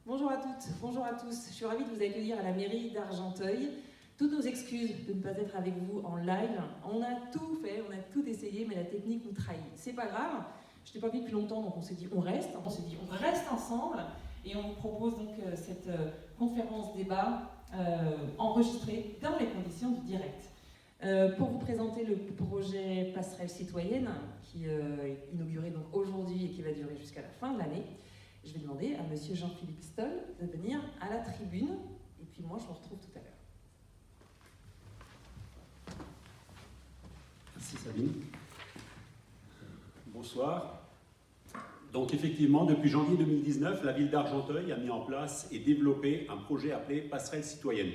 Bonjour à toutes, bonjour à tous. Je suis ravie de vous accueillir à la mairie d'Argenteuil. Toutes nos excuses de ne pas être avec vous en live. On a tout fait, on a tout essayé, mais la technique nous trahit. C'est pas grave, je t'ai pas vu depuis longtemps, donc on s'est dit on reste. On s'est dit on reste ensemble et on vous propose donc cette conférence débat enregistrée dans les conditions du direct. Pour vous présenter le projet Passerelle citoyenne qui est inauguré donc aujourd'hui et qui va durer jusqu'à la fin de l'année, je vais demander à monsieur Jean-Philippe Stoll de venir à la tribune et puis moi je vous retrouve tout à l'heure. Merci Sabine. Bonsoir. Donc effectivement, depuis janvier 2019, la ville d'Argenteuil a mis en place et développé un projet appelé Passerelle citoyenne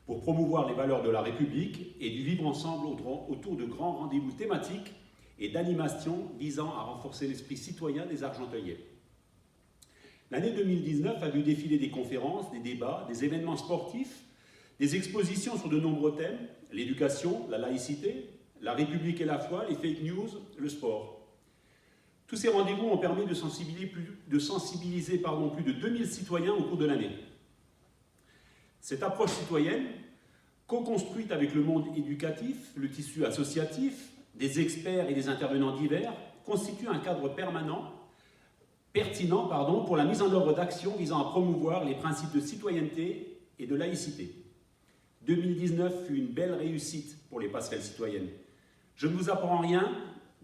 pour promouvoir les valeurs de la République et du vivre ensemble autour de grands rendez-vous thématiques et d'animations visant à renforcer l'esprit citoyen des Argenteuillais. L'année 2019 a vu défiler des conférences, des débats, des événements sportifs, des expositions sur de nombreux thèmes, l'éducation, la laïcité, la République et la foi, les fake news, le sport. Tous ces rendez-vous ont permis de sensibiliser plus de 2000 citoyens au cours de l'année. Cette approche citoyenne, co-construite avec le monde éducatif, le tissu associatif, des experts et des intervenants divers, constitue un cadre pertinent pour la mise en œuvre d'actions visant à promouvoir les principes de citoyenneté et de laïcité. 2019 fut une belle réussite pour les passerelles citoyennes. Je ne vous apprends rien,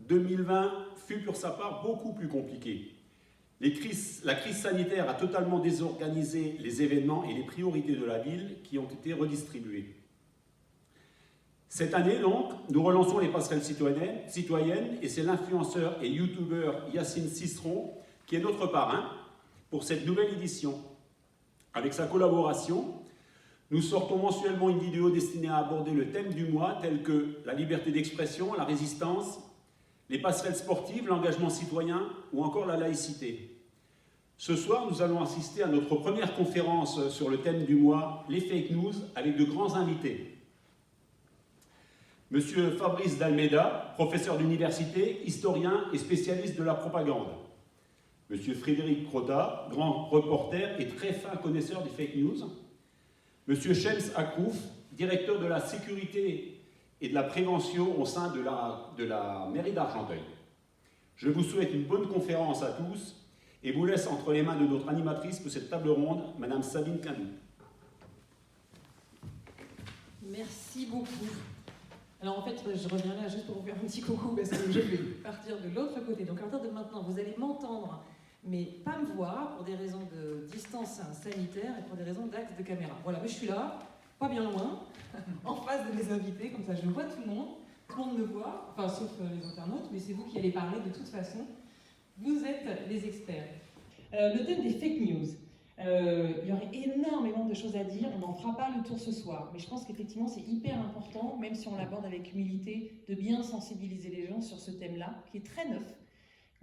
2020 fut pour sa part beaucoup plus compliqué. La crise sanitaire a totalement désorganisé les événements et les priorités de la ville qui ont été redistribuées. Cette année, donc, nous relançons les passerelles citoyennes et c'est l'influenceur et youtubeur Yacine Cistron qui est notre parrain pour cette nouvelle édition. Avec sa collaboration, nous sortons mensuellement une vidéo destinée à aborder le thème du mois tel que la liberté d'expression, la résistance, les passerelles sportives, l'engagement citoyen ou encore la laïcité. Ce soir, nous allons assister à notre première conférence sur le thème du mois, les fake news, avec de grands invités. Monsieur Fabrice d'Almeida, professeur d'université, historien et spécialiste de la propagande. Monsieur Frédéric Crotta, grand reporter et très fin connaisseur des fake news. Monsieur Shems Akrouf, directeur de la sécurité et de la prévention au sein de la mairie d'Argenteuil. Je vous souhaite une bonne conférence à tous et vous laisse entre les mains de notre animatrice pour cette table ronde, Madame Sabine Quindou. Merci beaucoup. Alors en fait, je reviens là juste pour vous faire un petit coucou parce que je vais partir de l'autre côté. Donc à partir de maintenant, vous allez m'entendre, mais pas me voir pour des raisons de distance sanitaire et pour des raisons d'axe de caméra. Voilà, mais je suis là, pas bien loin, en face de mes invités, comme ça je vois tout le monde me voit, enfin sauf les internautes, mais c'est vous qui allez parler de toute façon. Vous êtes les experts. Le thème des fake news. Il y aurait énormément de choses à dire, on n'en fera pas le tour ce soir, mais je pense qu'effectivement c'est hyper important, même si on l'aborde avec humilité, de bien sensibiliser les gens sur ce thème-là, qui est très neuf.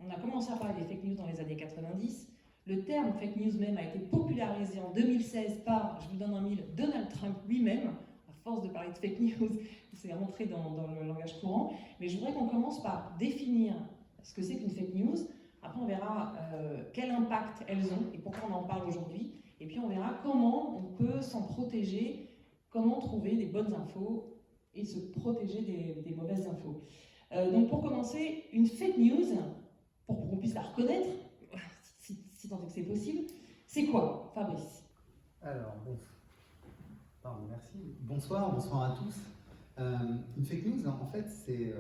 On a commencé à parler des fake news dans les années 90, le terme fake news même a été popularisé en 2016 par, je vous donne un mille, Donald Trump lui-même. À force de parler de fake news, c'est rentré dans le langage courant, mais je voudrais qu'on commence par définir ce que c'est qu'une fake news. Après, on verra quel impact elles ont et pourquoi on en parle aujourd'hui. Et puis, on verra comment on peut s'en protéger, comment trouver des bonnes infos et se protéger des mauvaises infos. Donc, pour commencer, une fake news, pour qu'on puisse la reconnaître, si tant est que c'est possible, c'est quoi, Fabrice? Alors, merci. Bonsoir à tous. Une fake news, en fait, c'est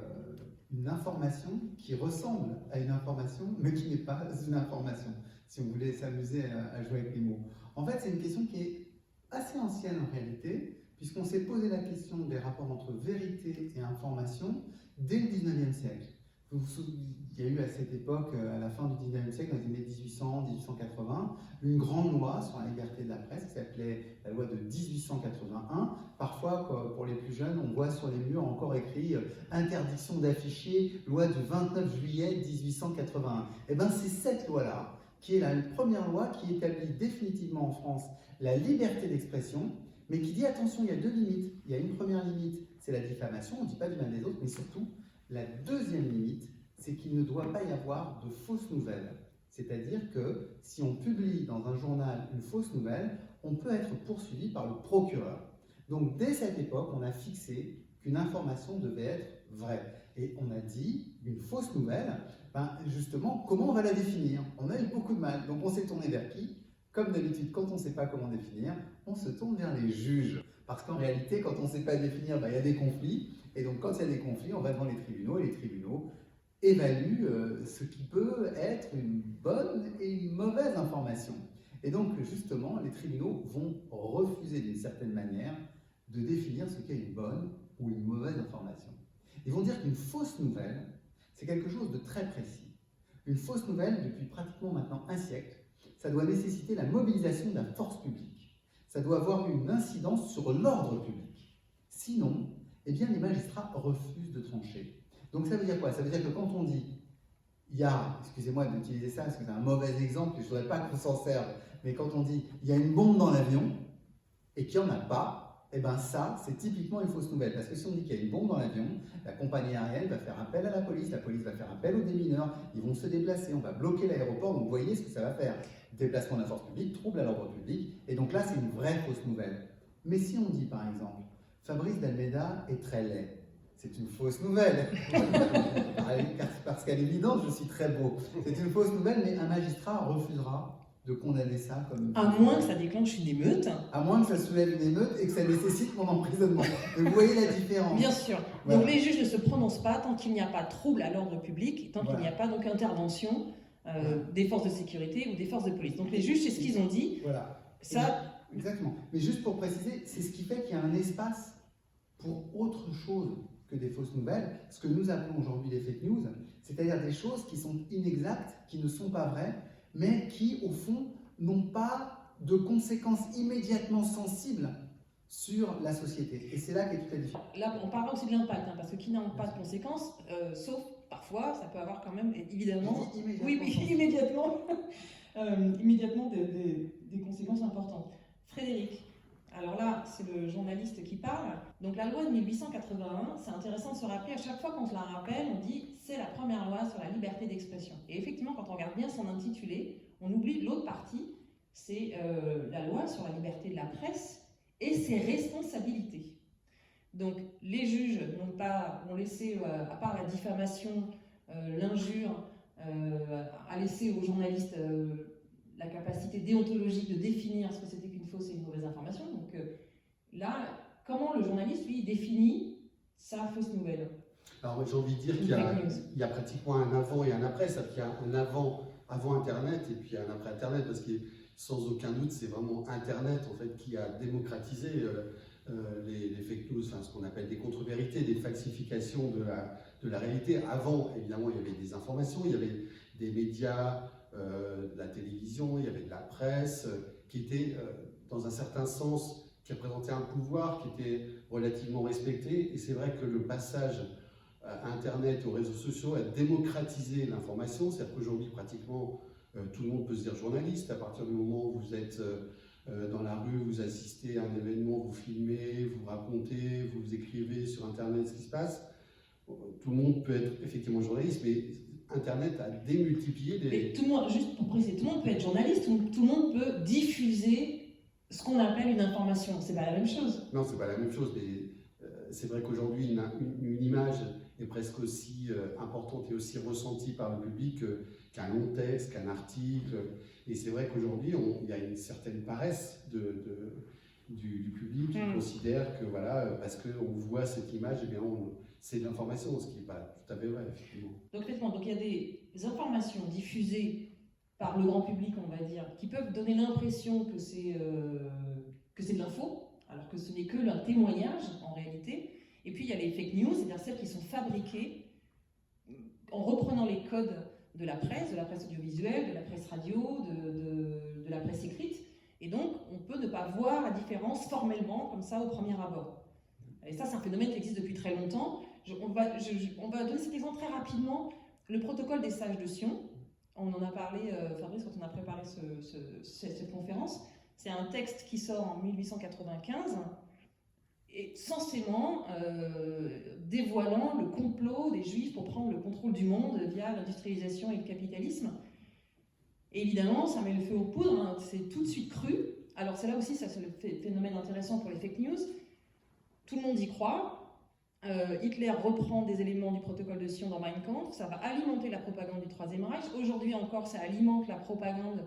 une information qui ressemble à une information, mais qui n'est pas une information, si on voulait s'amuser à jouer avec les mots. En fait, c'est une question qui est assez ancienne en réalité, puisqu'on s'est posé la question des rapports entre vérité et information dès le 19e siècle. Il y a eu à cette époque, à la fin du 19e siècle, dans les années 1800-1880, une grande loi sur la liberté de la presse qui s'appelait la loi de 1881. Parfois, pour les plus jeunes, on voit sur les murs encore écrit « Interdiction d'afficher, loi du 29 juillet 1881 ». Et bien c'est cette loi-là qui est la première loi qui établit définitivement en France la liberté d'expression, mais qui dit attention, il y a deux limites. Il y a une première limite, c'est la diffamation, on ne dit pas du mal des autres, mais surtout, la deuxième limite, c'est qu'il ne doit pas y avoir de fausses nouvelles. C'est-à-dire que si on publie dans un journal une fausse nouvelle, on peut être poursuivi par le procureur. Donc dès cette époque, on a fixé qu'une information devait être vraie. Et on a dit, une fausse nouvelle, justement, comment on va la définir? On a eu beaucoup de mal. Donc on s'est tourné vers qui? Comme d'habitude, quand on ne sait pas comment définir, on se tourne vers les juges. Parce qu'en réalité, quand on ne sait pas définir, il y a des conflits. Et donc quand il y a des conflits, on va devant les tribunaux, et les tribunaux évaluent ce qui peut être une bonne et une mauvaise information. Et donc justement, les tribunaux vont refuser d'une certaine manière de définir ce qu'est une bonne ou une mauvaise information. Ils vont dire qu'une fausse nouvelle, c'est quelque chose de très précis. Une fausse nouvelle, depuis pratiquement maintenant un siècle, ça doit nécessiter la mobilisation de la force publique. Ça doit avoir une incidence sur l'ordre public. Sinon, eh bien, les magistrats refusent de trancher. Donc ça veut dire quoi? Ça veut dire que quand on dit, il y a, excusez-moi d'utiliser ça parce que c'est un mauvais exemple et je ne voudrais pas qu'on s'en serve, mais quand on dit, il y a une bombe dans l'avion et qu'il n'y en a pas, eh bien ça, c'est typiquement une fausse nouvelle. Parce que si on dit qu'il y a une bombe dans l'avion, la compagnie aérienne va faire appel à la police va faire appel aux démineurs, ils vont se déplacer, on va bloquer l'aéroport, donc vous voyez ce que ça va faire. Déplacement de la force publique, trouble à l'ordre public, et donc là c'est une vraie fausse nouvelle. Mais si on dit par exemple, Fabrice d'Almeida est très laid, c'est une fausse nouvelle. Parce qu'à l'évidence, je suis très beau. C'est une fausse nouvelle, mais un magistrat refusera de condamner ça comme... À moins que ça déclenche une émeute. À moins que ça soulève une émeute et que ça nécessite mon emprisonnement. Et vous voyez la différence. Bien sûr. Voilà. Donc les juges ne se prononcent pas tant qu'il n'y a pas trouble à l'ordre public, tant qu'il n'y a pas donc intervention des forces de sécurité ou des forces de police. Donc les juges, c'est ce qu'ils ont dit. Voilà. Ça... Exactement. Mais juste pour préciser, c'est ce qui fait qu'il y a un espace pour autre chose que des fausses nouvelles, ce que nous appelons aujourd'hui les fake news, c'est-à-dire des choses qui sont inexactes, qui ne sont pas vraies, mais qui, au fond, n'ont pas de conséquences immédiatement sensibles sur la société. Et c'est là qu'est toute la différence. Là, on parle aussi de l'impact, parce que qui n'a pas de conséquences, sauf parfois, ça peut avoir quand même, évidemment... Immédiatement. Immédiatement des conséquences importantes. Frédéric, alors là, c'est le journaliste qui parle. Donc la loi de 1881, c'est intéressant de se rappeler, à chaque fois qu'on se la rappelle, on dit c'est la première loi sur la liberté d'expression. Et effectivement, quand on regarde bien son intitulé, on oublie l'autre partie, c'est la loi sur la liberté de la presse et ses responsabilités. Donc les juges ont laissé, à part la diffamation, l'injure, à laisser aux journalistes la capacité déontologique de définir ce que c'était qu'une fausse et une mauvaise information. Donc là, comment le journaliste, lui, définit sa fausse nouvelle? Alors j'ai envie de dire qu'il y a pratiquement un avant et un après, c'est-à-dire qu'il y a un avant Internet et puis un après Internet, parce que sans aucun doute, c'est vraiment Internet en fait qui a démocratisé les fake news, enfin, ce qu'on appelle des contre-vérités, des falsifications de la réalité. Avant, évidemment, il y avait des informations, il y avait des médias, de la télévision, il y avait de la presse, qui était dans un certain sens, qui représentait un pouvoir qui était relativement respecté. Et c'est vrai que le passage à Internet, aux réseaux sociaux, a démocratisé l'information. C'est-à-dire qu'aujourd'hui, pratiquement, tout le monde peut se dire journaliste. À partir du moment où vous êtes dans la rue, vous assistez à un événement, vous filmez, vous racontez, vous écrivez sur Internet ce qui se passe. Tout le monde peut être effectivement journaliste, mais Internet a démultiplié des... Mais tout le monde, juste pour préciser, tout le monde peut être journaliste, tout le monde peut diffuser ce qu'on appelle une information. C'est pas la même chose. Non, c'est pas la même chose, mais c'est vrai qu'aujourd'hui, une image est presque aussi importante et aussi ressentie par le public qu'un long texte, qu'un article. Et c'est vrai qu'aujourd'hui, il y a une certaine paresse du public qui considère que, voilà, parce qu'on voit cette image, eh bien, c'est de l'information, ce qui n'est pas tout à fait vrai, effectivement. Donc il y a des informations diffusées par le grand public, on va dire, qui peuvent donner l'impression que c'est de l'info, alors que ce n'est que un témoignage, en réalité. Et puis il y a les fake news, c'est-à-dire celles qui sont fabriquées en reprenant les codes de la presse audiovisuelle, de la presse radio, de la presse écrite. Et donc, on peut ne pas voir la différence formellement, comme ça, au premier abord. Et ça, c'est un phénomène qui existe depuis très longtemps. On va donner cet exemple très rapidement. Le protocole des sages de Sion, on en a parlé, Fabrice, quand on a préparé cette conférence. C'est un texte qui sort en 1895, et censément dévoilant le complot des Juifs pour prendre le contrôle du monde via l'industrialisation et le capitalisme. Et évidemment, ça met le feu aux poudres, hein, c'est tout de suite cru. Alors c'est là aussi, ça c'est le phénomène intéressant pour les fake news. Tout le monde y croit. Hitler reprend des éléments du protocole de Sion dans Mein Kampf. Ça va alimenter la propagande du Troisième Reich. Aujourd'hui encore, ça alimente la propagande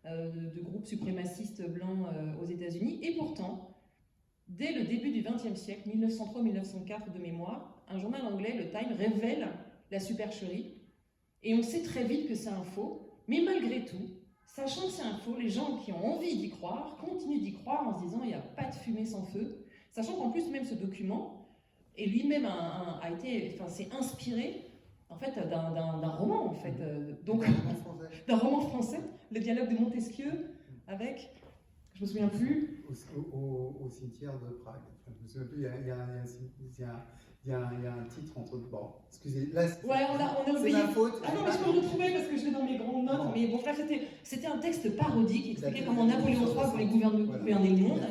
de groupes suprémacistes blancs aux États-Unis. Et pourtant, dès le début du XXe siècle, 1903-1904 de mémoire, un journal anglais, le Time, révèle la supercherie. Et on sait très vite que c'est un faux. Mais malgré tout, sachant que c'est un faux, les gens qui ont envie d'y croire continuent d'y croire en se disant il n'y a pas de fumée sans feu. Sachant qu'en plus, même ce document, et lui-même s'est inspiré en fait d'un roman en fait, donc d'un roman français, le dialogue de Montesquieu avec, je me souviens plus, au cimetière de Prague. Enfin, je me souviens plus. Il y a un titre entre. Bon, excusez. Là, ouais, on a c'est oublié. ma faute. Ah non, mais je peux le retrouver parce que je l'ai dans mes grandes notes. Mais bon, bref, c'était un texte parodique qui expliquait comment Napoléon III voulait gouverner le monde.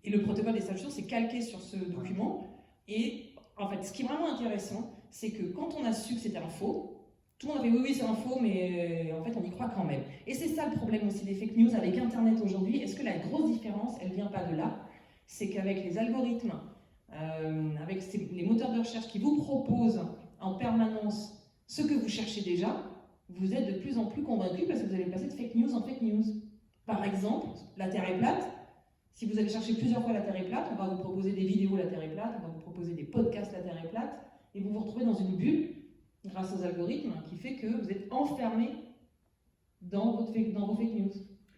Et le protocole des sages sources est calqué sur ce document. Et en fait, ce qui est vraiment intéressant, c'est que quand on a su que c'était un faux, tout le monde a fait oui, c'est un faux, mais en fait, on y croit quand même. Et c'est ça le problème aussi des fake news avec Internet aujourd'hui. Est-ce que la grosse différence, elle vient pas de là? C'est qu'avec les algorithmes, avec les moteurs de recherche qui vous proposent en permanence ce que vous cherchez déjà, vous êtes de plus en plus convaincu parce que vous allez passer de fake news en fake news. Par exemple, la Terre est plate. Si vous allez chercher plusieurs fois la Terre est plate, on va vous proposer des vidéos la Terre est plate, on va vous proposer des podcasts la Terre est plate, et vous vous retrouvez dans une bulle, grâce aux algorithmes, qui fait que vous êtes enfermé dans vos fake news.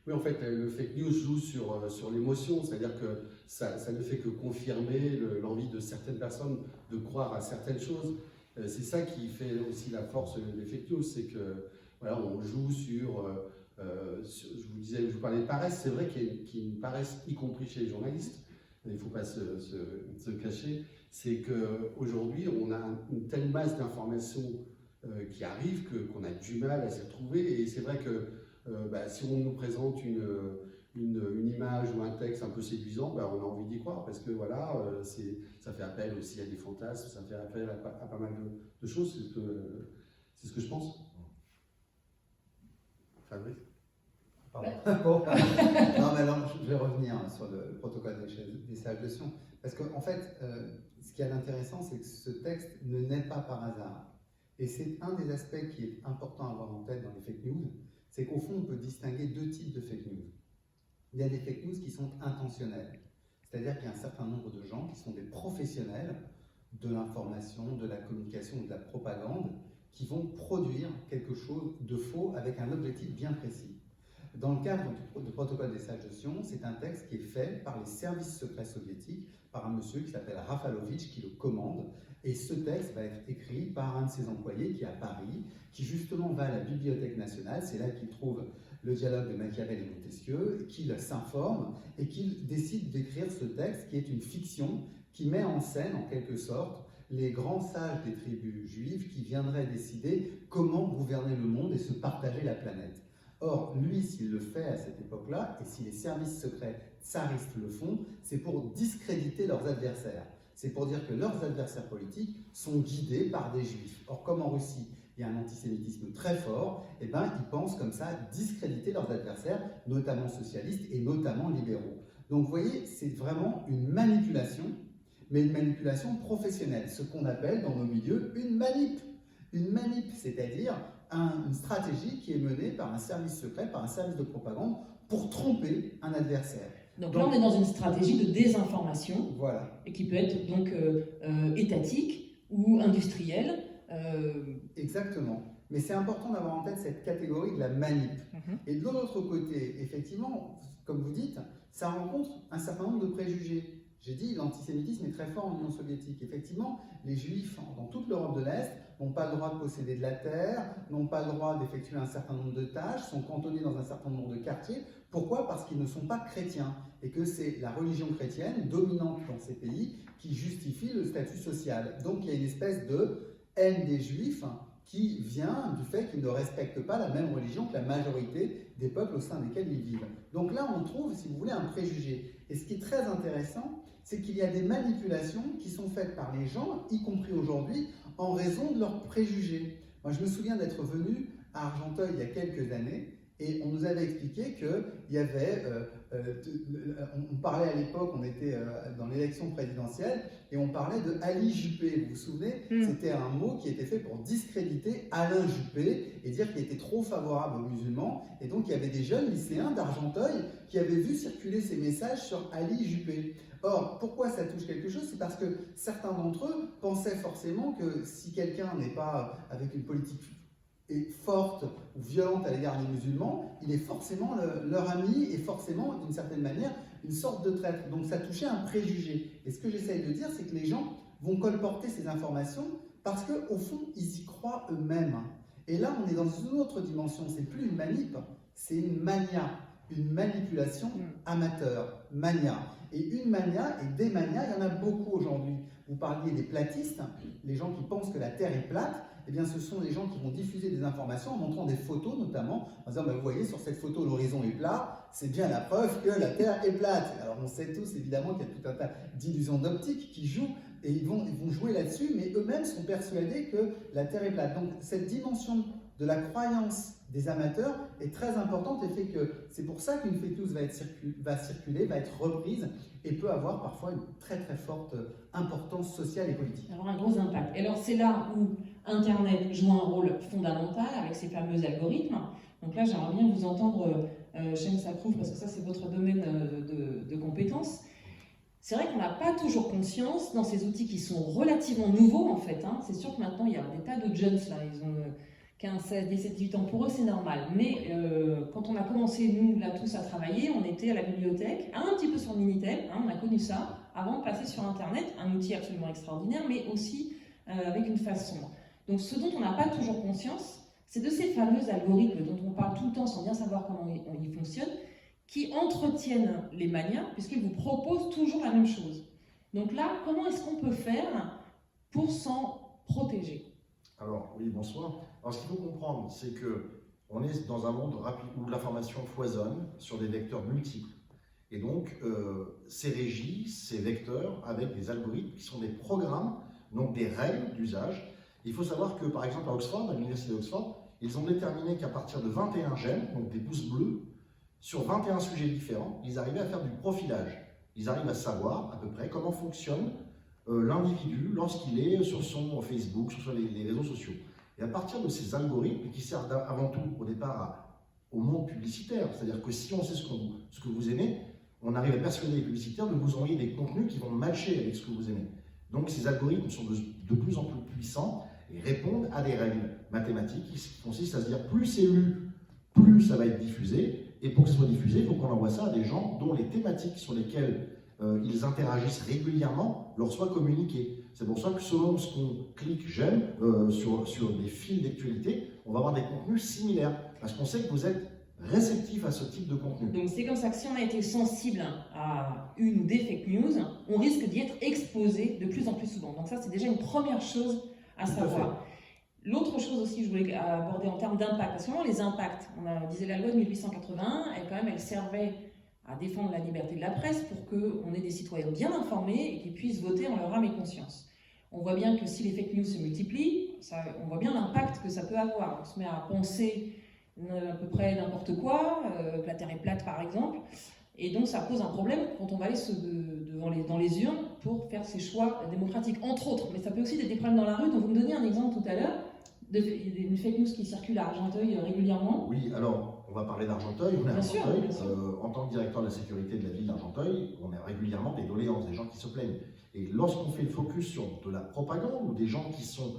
Oui, en fait, le fake news joue sur l'émotion, c'est-à-dire que ça ne fait que confirmer l'envie de certaines personnes de croire à certaines choses. C'est ça qui fait aussi la force des fake news, c'est que voilà, on joue sur je vous disais, je vous parlais de paresse, c'est vrai qu'il y a une paresse, y compris chez les journalistes, il ne faut pas se cacher, c'est qu'aujourd'hui, on a une telle masse d'informations qui arrivent qu'on a du mal à s'y retrouver, et c'est vrai que si on nous présente une image ou un texte un peu séduisant, on a envie d'y croire, parce que voilà, ça fait appel aussi à des fantasmes, ça fait appel à pas mal de choses, c'est ce que je pense. Fabrice? Pardon. Bon. Non, mais alors, je vais revenir sur le protocole des sages de Sion. Parce qu'en fait, ce qui est intéressant, c'est que ce texte ne naît pas par hasard. Et c'est un des aspects qui est important à avoir en tête dans les fake news, c'est qu'au fond, on peut distinguer deux types de fake news. Il y a des fake news qui sont intentionnelles. C'est-à-dire qu'il y a un certain nombre de gens qui sont des professionnels de l'information, de la communication ou de la propagande, qui vont produire quelque chose de faux avec un objectif bien précis. Dans le cadre du protocole des sages de Sion, c'est un texte qui est fait par les services secrets soviétiques, par un monsieur qui s'appelle Rafalovitch, qui le commande. Et ce texte va être écrit par un de ses employés qui est à Paris, qui justement va à la Bibliothèque nationale, c'est là qu'il trouve le dialogue de Machiavel et Montesquieu, qu'il s'informe et qu'il décide d'écrire ce texte qui est une fiction, qui met en scène en quelque sorte les grands sages des tribus juives qui viendraient décider comment gouverner le monde et se partager la planète. Or, lui, s'il le fait à cette époque-là, et si les services secrets tsaristes le font, c'est pour discréditer leurs adversaires. C'est pour dire que leurs adversaires politiques sont guidés par des juifs. Or, comme en Russie, il y a un antisémitisme très fort, ils pensent comme ça discréditer leurs adversaires, notamment socialistes et notamment libéraux. Donc, vous voyez, c'est vraiment une manipulation, mais une manipulation professionnelle, ce qu'on appelle dans nos milieux une manip. Une manip, c'est-à-dire une stratégie qui est menée par un service secret, par un service de propagande, pour tromper un adversaire. Donc là, on est dans une stratégie de désinformation, voilà. Et qui peut être donc étatique ou industrielle. Exactement. Mais c'est important d'avoir en tête cette catégorie de la manip. Et de l'autre côté, effectivement, comme vous dites, ça rencontre un certain nombre de préjugés. J'ai dit, l'antisémitisme est très fort en Union soviétique. Effectivement, les Juifs dans toute l'Europe de l'Est n'ont pas le droit de posséder de la terre, n'ont pas le droit d'effectuer un certain nombre de tâches, sont cantonnés dans un certain nombre de quartiers. Pourquoi? Parce qu'ils ne sont pas chrétiens et que c'est la religion chrétienne dominante dans ces pays qui justifie le statut social. Donc il y a une espèce de haine des Juifs qui vient du fait qu'ils ne respectent pas la même religion que la majorité des peuples au sein desquels ils vivent. Donc là, on trouve, si vous voulez, un préjugé. Et ce qui est très intéressant, c'est qu'il y a des manipulations qui sont faites par les gens, y compris aujourd'hui, en raison de leurs préjugés. Moi, je me souviens d'être venu à Argenteuil il y a quelques années, Et on nous avait expliqué qu'il y avait, on parlait à l'époque, on était dans l'élection présidentielle, et on parlait de Ali Juppé. Vous vous souvenez? C'était un mot qui était fait pour discréditer Alain Juppé et dire qu'il était trop favorable aux musulmans. Et donc il y avait des jeunes lycéens d'Argenteuil qui avaient vu circuler ces messages sur Ali Juppé. Or, pourquoi ça touche quelque chose? C'est parce que certains d'entre eux pensaient forcément que si quelqu'un n'est pas avec une politique forte ou violente à l'égard des musulmans, il est forcément leur ami et forcément, d'une certaine manière, une sorte de traître. Donc ça touchait un préjugé. Et ce que j'essaye de dire, c'est que les gens vont colporter ces informations parce qu'au fond, ils y croient eux-mêmes. Et là, on est dans une autre dimension. C'est plus une manip, c'est une mania, une manipulation amateur, mania. Et une mania et des manias, il y en a beaucoup aujourd'hui. Vous parliez des platistes, les gens qui pensent que la Terre est plate. Eh bien, ce sont des gens qui vont diffuser des informations en montrant des photos, notamment, en disant, vous voyez, sur cette photo, l'horizon est plat, c'est bien la preuve que la Terre est plate. Alors, on sait tous, évidemment, qu'il y a tout un tas d'illusions d'optique qui jouent, et ils vont jouer là-dessus, mais eux-mêmes sont persuadés que la Terre est plate. Donc, cette dimension de la croyance des amateurs est très importante et fait que c'est pour ça qu'une fake news va circuler, va être reprise et peut avoir parfois une très très forte importance sociale et politique. Avoir un gros impact. Et alors c'est là où Internet joue un rôle fondamental avec ses fameux algorithmes. Donc là j'aimerais bien vous entendre, Shem Sakrouf, parce que ça c'est votre domaine de compétences. C'est vrai qu'on n'a pas toujours conscience dans ces outils qui sont relativement nouveaux en fait. C'est sûr que maintenant il y a des tas de jeunes là, ils ont 15, 16, 17, 18 ans, pour eux c'est normal. Mais quand on a commencé, nous là tous, à travailler, on était à la bibliothèque, un petit peu sur Minitel, on a connu ça, avant de passer sur Internet, un outil absolument extraordinaire, mais aussi avec une façon. Donc ce dont on n'a pas toujours conscience, c'est de ces fameux algorithmes dont on parle tout le temps sans bien savoir comment ils fonctionnent, qui entretiennent les manias, puisqu'ils vous proposent toujours la même chose. Donc là, comment est-ce qu'on peut faire pour s'en protéger ? Alors, oui, bonsoir. Alors, ce qu'il faut comprendre, c'est qu'on est dans un monde rapide où l'information foisonne sur des vecteurs multiples. Et donc, c'est régi, ces vecteurs, avec des algorithmes qui sont des programmes, donc des règles d'usage. Il faut savoir que, par exemple, à Oxford, à l'université d'Oxford, ils ont déterminé qu'à partir de 21 gènes, donc des pouces bleus, sur 21 sujets différents, ils arrivaient à faire du profilage. Ils arrivent à savoir à peu près comment fonctionne l'individu lorsqu'il est sur son Facebook, sur les réseaux sociaux. Et à partir de ces algorithmes qui servent avant tout au départ au monde publicitaire, c'est-à-dire que si on sait ce que vous aimez, on arrive à persuader les publicitaires de vous envoyer des contenus qui vont matcher avec ce que vous aimez. Donc ces algorithmes sont de plus en plus puissants et répondent à des règles mathématiques qui consistent à se dire plus c'est lu, plus ça va être diffusé. Et pour que ce soit diffusé, il faut qu'on envoie ça à des gens dont les thématiques sur lesquelles ils interagissent régulièrement leur soient communiquées. C'est pour ça que selon ce qu'on clique j'aime sur des fils d'actualité, on va avoir des contenus similaires. Parce qu'on sait que vous êtes réceptif à ce type de contenu. Donc c'est comme ça que si on a été sensible à une ou des fake news, on risque d'y être exposé de plus en plus souvent. Donc ça c'est déjà une première chose à savoir. L'autre chose aussi que je voulais aborder en termes d'impact, parce que vraiment les impacts, on disait la loi de 1881, elle servait à défendre la liberté de la presse pour qu'on ait des citoyens bien informés et qui puissent voter en leur âme et conscience. On voit bien que si les fake news se multiplient, on voit bien l'impact que ça peut avoir. On se met à penser à peu près n'importe quoi, que la Terre est plate par exemple, et donc ça pose un problème quand on va aller dans les urnes pour faire ses choix démocratiques, entre autres. Mais ça peut aussi être des problèmes dans la rue, donc vous me donniez un exemple tout à l'heure, d'une fake news qui circule à Argenteuil régulièrement. Oui, alors on va parler d'Argenteuil. On est à Argenteuil. En tant que directeur de la sécurité de la ville d'Argenteuil, on a régulièrement des doléances, des gens qui se plaignent. Et lorsqu'on fait le focus sur de la propagande ou des gens qui sont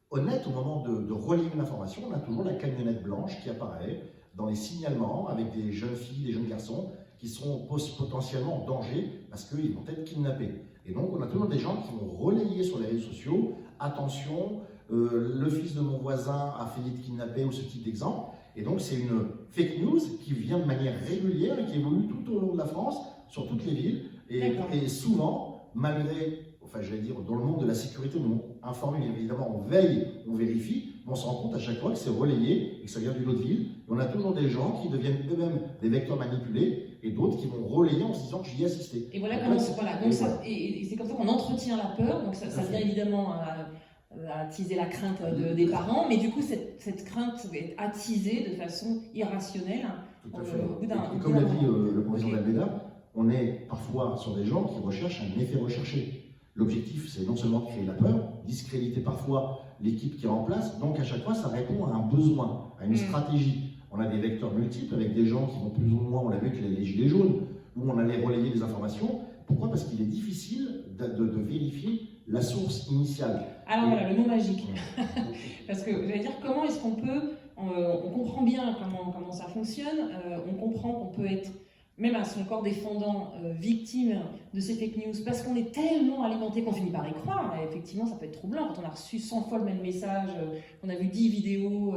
honnêtes au moment de relayer une information, on a toujours la camionnette blanche qui apparaît dans les signalements avec des jeunes filles, des jeunes garçons qui sont potentiellement en danger parce qu'ils vont être kidnappés. Et donc on a toujours des gens qui vont relayer sur les réseaux sociaux, attention, le fils de mon voisin a failli être kidnappé ou ce type d'exemple. Et donc c'est une fake news qui vient de manière régulière et qui évolue tout au long de la France, sur toutes les villes. Et souvent, malgré, enfin j'allais dire, dans le monde de la sécurité, nous informons évidemment, on veille, on vérifie, mais on se rend compte à chaque fois que c'est relayé et que ça vient d'une autre ville. Et on a toujours des gens qui deviennent eux-mêmes des vecteurs manipulés et d'autres qui vont relayer en se disant que j'y ai assisté. Et voilà comment c'est comme ça qu'on entretient la peur, donc ça vient évidemment attiser la crainte des parents, mais du coup cette crainte est attisée de façon irrationnelle. Tout à fait. Au bout d'un- Et comme l'a dit le professeur Ok. Dalbeda, on est parfois sur des gens qui recherchent un effet recherché. L'objectif, c'est non seulement de créer la peur, discréditer parfois l'équipe qui est en place, donc à chaque fois, ça répond à un besoin, à une stratégie. On a des vecteurs multiples avec des gens qui vont plus ou moins, on l'a vu avec les gilets jaunes, où on allait relayer des informations. Pourquoi? Parce qu'il est difficile de vérifier la source initiale. Alors voilà, le mot magique. Parce que j'allais dire, comment est-ce qu'on peut, on comprend bien comment ça fonctionne, on comprend qu'on peut être, même à son corps défendant, victime de ces fake news, parce qu'on est tellement alimenté qu'on finit par y croire. Et effectivement, ça peut être troublant. Quand on a reçu 100 fois le même message, on a vu 10 vidéos,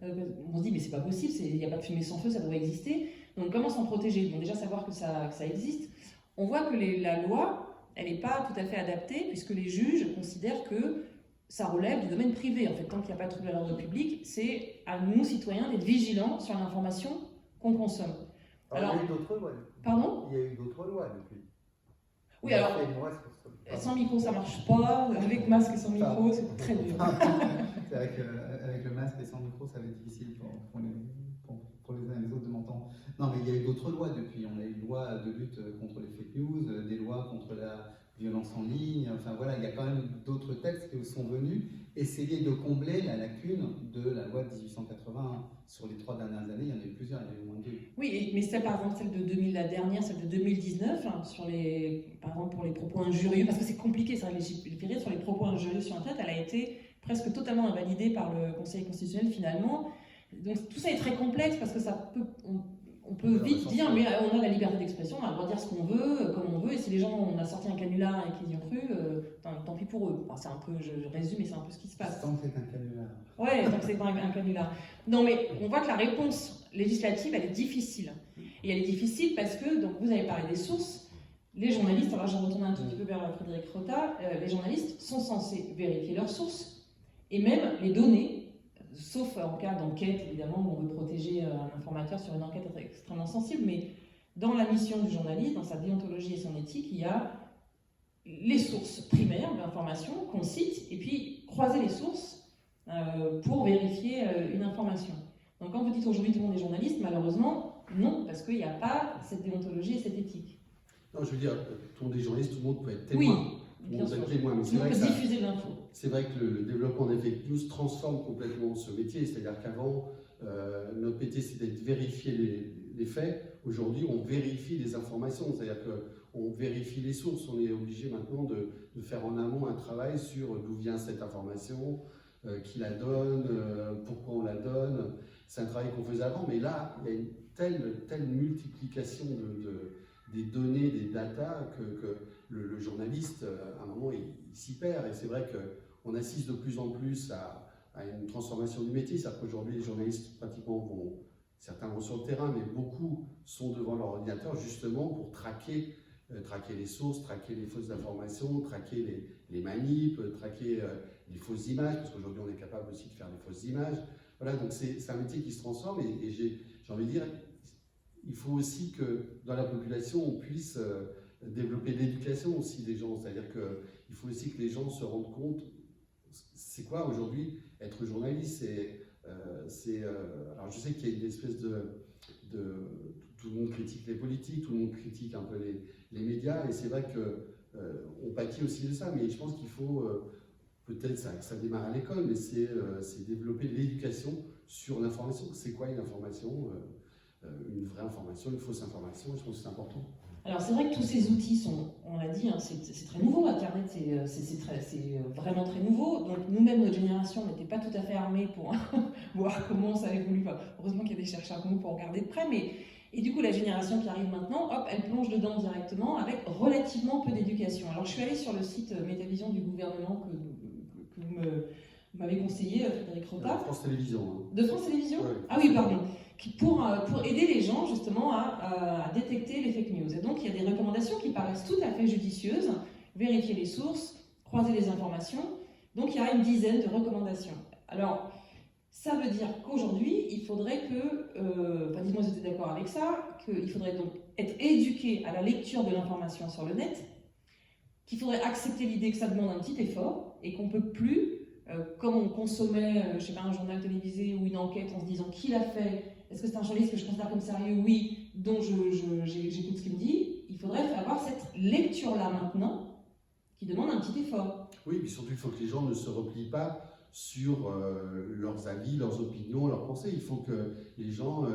on se dit, mais c'est pas possible, il n'y a pas de fumée sans feu, ça doit exister. Donc comment s'en protéger? Bon, déjà savoir que ça existe. On voit que la loi, elle n'est pas tout à fait adaptée, puisque les juges considèrent que ça relève du domaine privé. En fait, tant qu'il n'y a pas de trouble à l'ordre public, c'est à nous, citoyens, d'être vigilants sur l'information qu'on consomme. Alors, il y a eu d'autres lois. Pardon? Il y a eu d'autres lois depuis. Oui, alors, sans micro, ça marche pas. Avec masque et sans micro, c'est très dur. C'est vrai qu'avec le masque et sans micro, ça va être difficile pour les uns et les autres de m'entendre. Non, mais il y a eu d'autres lois depuis. On a eu une loi de lutte contre les fake news, des lois contre la violence en ligne. Enfin voilà, il y a quand même d'autres textes qui sont venus essayer de combler la lacune de la loi de 1881. Sur les 3 dernières années, il y en a eu plusieurs, il y en a eu au moins 2. Oui, mais c'est par exemple celle de 2000, la dernière, celle de 2019, par exemple pour les propos injurieux, parce que c'est compliqué, ça, légiférer sur les propos injurieux sur Internet, elle a été presque totalement invalidée par le Conseil constitutionnel finalement. Donc tout ça est très complexe parce que on peut vite dire, mais on a la liberté d'expression, on a le droit de dire ce qu'on veut, comme on veut, et si les gens, on a sorti un canular et qu'ils y ont cru, tant pis pour eux. Enfin, c'est un peu, je résume, mais c'est un peu ce qui se passe. Tant que c'est un canular. Ouais, tant que c'est pas un canular. Non, mais on voit que la réponse législative, elle est difficile. Et elle est difficile parce que, donc vous avez parlé des sources, les journalistes, alors je retourne un tout petit peu vers Frédéric Rota, les journalistes sont censés vérifier leurs sources, et même les données, sauf en cas d'enquête, évidemment, où on veut protéger un informateur sur une enquête extrêmement sensible, mais dans la mission du journaliste, dans sa déontologie et son éthique, il y a les sources primaires d'information qu'on cite, et puis croiser les sources pour vérifier une information. Donc quand vous dites aujourd'hui tout le monde est journaliste, malheureusement, non, parce qu'il n'y a pas cette déontologie et cette éthique. Non, je veux dire, tout le monde est journaliste, tout le monde peut être témoin. Oui, bien sûr. Témoin, mais Tout le monde peut diffuser de l'info. C'est vrai que le développement des fake news transforme complètement ce métier. C'est-à-dire qu'avant, notre métier, c'était de vérifier les faits. Aujourd'hui, on vérifie les informations. C'est-à-dire qu'on vérifie les sources. On est obligé maintenant de faire en amont un travail sur d'où vient cette information, qui la donne, pourquoi on la donne. C'est un travail qu'on faisait avant. Mais là, il y a une telle multiplication des données, des datas, que le journaliste, à un moment, il s'y perd. Et c'est vrai qu'on assiste de plus en plus à une transformation du métier. C'est-à-dire qu'aujourd'hui, les journalistes, pratiquement, certains vont sur le terrain, mais beaucoup sont devant leur ordinateur, justement, pour traquer les sources, traquer les fausses informations, traquer les manips, traquer les fausses images, parce qu'aujourd'hui, on est capable aussi de faire des fausses images. Voilà, donc c'est un métier qui se transforme, et j'ai envie de dire, il faut aussi que dans la population, on puisse développer l'éducation aussi des gens. C'est-à-dire qu'il faut aussi que les gens se rendent compte, c'est quoi aujourd'hui être journaliste. Alors je sais qu'il y a une espèce de tout le monde critique les politiques, tout le monde critique un peu les médias, et c'est vrai qu'on pâtit aussi de ça, mais je pense qu'il faut, peut-être ça démarre à l'école, mais c'est développer l'éducation sur l'information. C'est quoi une information, une vraie information, une fausse information, je pense que c'est important. Alors c'est vrai que tous ces outils sont, on l'a dit, hein, c'est très nouveau, Internet c'est vraiment très nouveau, donc nous-mêmes, notre génération, n'était pas tout à fait armés pour voir comment ça évolue. Enfin, heureusement qu'il y a des chercheurs comme nous pour regarder de près, et du coup la génération qui arrive maintenant, hop, elle plonge dedans directement avec relativement peu d'éducation. Alors je suis allée sur le site Métavision du gouvernement que vous m'avez conseillé, Frédéric Rota. De France Télévisions. Hein. De France Télévisions ? Ouais. Ah oui, pardon. Pour aider les gens justement à détecter les fake news. Et donc il y a des recommandations qui paraissent tout à fait judicieuses. Vérifier les sources, croiser les informations. Donc il y a une dizaine de recommandations. Alors ça veut dire qu'aujourd'hui il faudrait que, dites-moi si vous êtes d'accord avec ça, qu'il faudrait donc être éduqué à la lecture de l'information sur le net, qu'il faudrait accepter l'idée que ça demande un petit effort et qu'on ne peut plus comme on consommait, je sais pas, un journal télévisé ou une enquête en se disant qui l'a fait, est-ce que c'est un journaliste que je considère comme sérieux, oui, donc j'écoute ce qu'il me dit, il faudrait avoir cette lecture-là maintenant qui demande un petit effort. Oui, mais surtout il faut que les gens ne se replient pas sur leurs avis, leurs opinions, leurs pensées. Il faut que les gens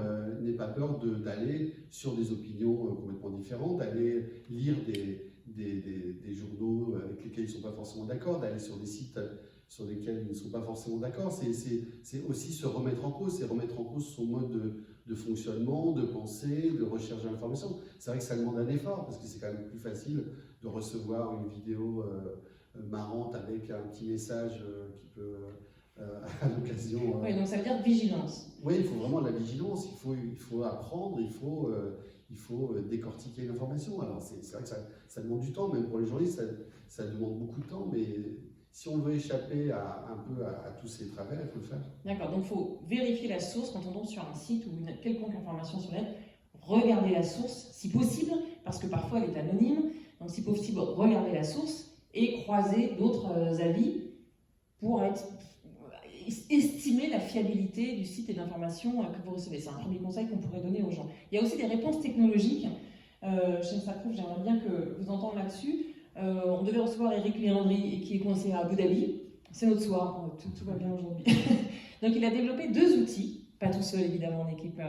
n'aient pas peur d'aller sur des opinions complètement différentes, d'aller lire des journaux avec lesquels ils ne sont pas forcément d'accord, d'aller sur des sites sur lesquels ils ne sont pas forcément d'accord. C'est aussi se remettre en cause, c'est remettre en cause son mode de fonctionnement, de pensée, de recherche d'information. C'est vrai que ça demande un effort, parce que c'est quand même plus facile de recevoir une vidéo marrante avec un petit message qui peut, à l'occasion... Oui, donc ça veut dire vigilance. Oui, il faut vraiment de la vigilance, il faut apprendre, il faut décortiquer l'information. Alors c'est vrai que ça demande du temps, même pour les journalistes, ça demande beaucoup de temps, mais si on veut échapper un peu à tous ces travers, il faut le faire. D'accord, donc il faut vérifier la source quand on tombe sur un site ou une quelconque information sur le net. Regardez la source, si possible, parce que parfois elle est anonyme. Donc si possible, regardez la source et croisez d'autres avis pour estimer la fiabilité du site et de l'information que vous recevez. C'est un premier conseil qu'on pourrait donner aux gens. Il y a aussi des réponses technologiques. Chez Saprouf, j'aimerais bien que vous entendiez là-dessus. On devait recevoir Eric Léandri, qui est conseiller à Abu Dhabi. C'est notre soir, tout va bien aujourd'hui. Donc il a développé 2 outils, pas tout seul évidemment en équipe.